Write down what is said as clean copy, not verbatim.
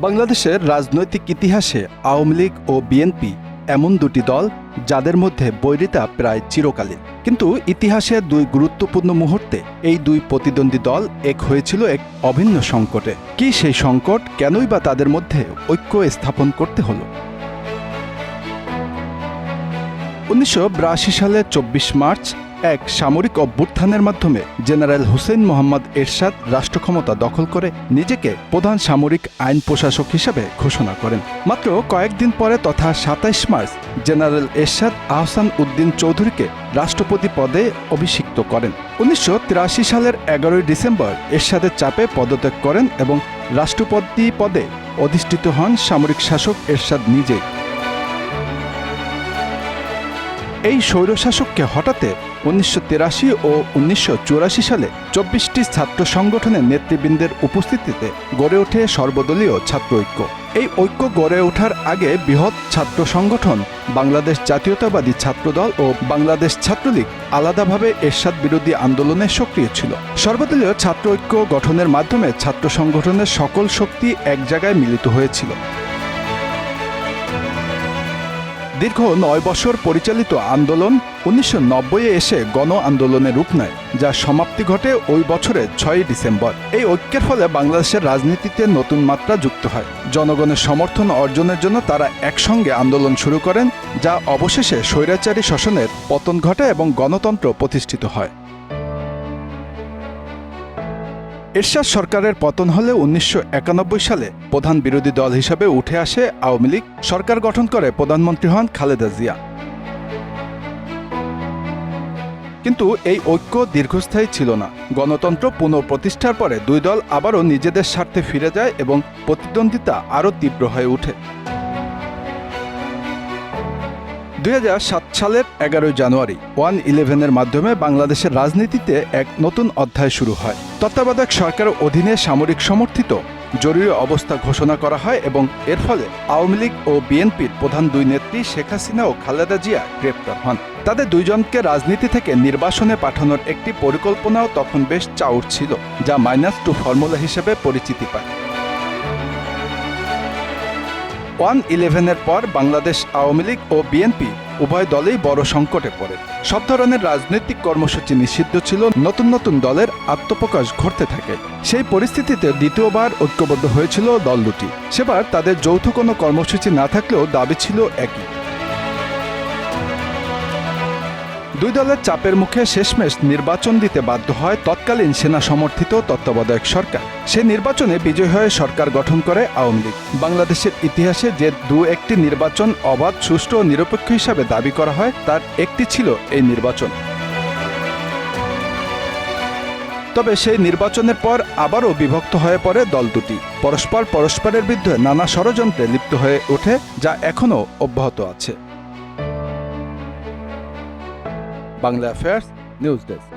বাংলাদেশের রাজনৈতিক ইতিহাসে আওয়ামী লীগ ও বিএনপি এমন দুটি দল যাদের মধ্যে বৈরিতা প্রায় চিরকালীন। কিন্তু ইতিহাসে দুই গুরুত্বপূর্ণ মুহূর্তে এই দুই প্রতিদ্বন্দ্বী দল এক হয়েছিল এক অভিন্ন সংকটে। কি সেই সংকট, কেনই বা তাদের মধ্যে ঐক্য স্থাপন করতে হলো? 1982 সালে 24 মার্চ এক সামরিক অভ্যুত্থানের মাধ্যমে জেনারেল হুসেইন মোহাম্মদ এরশাদ রাষ্ট্রক্ষমতা দখল করে নিজেকে প্রধান সামরিক আইন প্রশাসক হিসেবে ঘোষণা করেন। মাত্র কয়েকদিন পরে তথা 27 মার্চ জেনারেল এরশাদ আহসান উদ্দিন চৌধুরীকে রাষ্ট্রপতি পদে অভিষিক্ত করেন। 1983 সালের 11 ডিসেম্বর এরশাদের চাপে পদত্যাগ করেন এবং রাষ্ট্রপতি পদে অধিষ্ঠিত হন সামরিক শাসক এরশাদ নিজেই। এই স্বৈরশাসককে হঠাতে 1983 ও 1984 সালে 24টি ছাত্র সংগঠনের নেতৃবৃন্দের উপস্থিতিতে গড়ে ওঠে সর্বদলীয় ছাত্র ঐক্য। এই ঐক্য গড়ে ওঠার আগে বৃহৎ ছাত্র সংগঠন বাংলাদেশ জাতীয়তাবাদী ছাত্রদল ও বাংলাদেশ ছাত্রলীগ আলাদাভাবে এরশাদ বিরোধী আন্দোলনে সক্রিয় ছিল। সর্বদলীয় ছাত্র ঐক্য গঠনের মাধ্যমে ছাত্র সংগঠনের সকল শক্তি এক জায়গায় মিলিত হয়েছিল। দীর্ঘ 9 বছর পরিচালিত আন্দোলন 1990-এ এসে গণ আন্দোলনের রূপ নেয়, যার সমাপ্তি ঘটে ওই বছরের 6 ডিসেম্বর। এই ঐক্যের ফলে বাংলাদেশের রাজনীতিতে নতুন মাত্রা যুক্ত হয়। জনগণের সমর্থন অর্জনের জন্য তারা একসঙ্গে আন্দোলন শুরু করেন, যা অবশেষে স্বৈরাচারী শাসনের পতন ঘটে এবং গণতন্ত্র প্রতিষ্ঠিত হয়। এরশাদ সরকারের পতন হলে 1991 সালে প্রধান বিরোধী দল হিসেবে উঠে আসে আওয়ামী লীগ। সরকার গঠন করে প্রধানমন্ত্রী হন খালেদা জিয়া। কিন্তু এই ঐক্য দীর্ঘস্থায়ী ছিল না। গণতন্ত্র পুনঃপ্রতিষ্ঠার পরে দুই দল আবারও নিজেদের স্বার্থে ফিরে যায় এবং প্রতিদ্বন্দ্বিতা আরও তীব্র হয়ে ওঠে। 2007 সালের 11 জানুয়ারি 1-11-এর মাধ্যমে বাংলাদেশের রাজনীতিতে এক নতুন অধ্যায় শুরু হয়। তত্ত্বাবধায়ক সরকারের অধীনে সামরিক সমর্থিত জরুরি অবস্থা ঘোষণা করা হয় এবং এর ফলে আওয়ামী লীগ ও বিএনপির প্রধান দুই নেত্রী শেখ হাসিনা ও খালেদা জিয়া গ্রেপ্তার হন। তাদের দুইজনকে রাজনীতি থেকে নির্বাসনে পাঠানোর একটি পরিকল্পনাও তখন বেশ চাউর ছিল, যা -2 ফর্মুলা হিসেবে পরিচিতি পায়। 1-11-এর পর বাংলাদেশ আওয়ামী লীগ ও বিএনপি উভয় দলেই বড় সংকটে পড়ে। সব ধরনের রাজনৈতিক কর্মসূচি নিষিদ্ধ ছিল, নতুন নতুন দলের আত্মপ্রকাশ ঘটতে থাকে। সেই পরিস্থিতিতে দ্বিতীয়বার ঐক্যবদ্ধ হয়েছিল দল দুটি। সেবার তাদের যৌথ কোনো কর্মসূচি না থাকলেও দাবি ছিল একই। দুই দলের চাপের মুখে শেষমেশ নির্বাচন দিতে বাধ্য হয় তৎকালীন সেনা সমর্থিত তত্ত্বাবধায়ক সরকার। সে নির্বাচনে বিজয় হয়ে সরকার গঠন করে আওয়ামী লীগ। বাংলাদেশের ইতিহাসে যে একটি নির্বাচন অবাধ, সুষ্ঠু ও নিরপেক্ষ হিসাবে দাবি করা হয়, তার একটি ছিল এই নির্বাচন। তবে সেই নির্বাচনের পর আবারও বিভক্ত হয়ে পড়ে দল দুটি। পরস্পরের বিরুদ্ধে নানা ষড়যন্ত্রে লিপ্ত হয়ে ওঠে, যা এখনও অব্যাহত আছে। Bangla affairs news desk.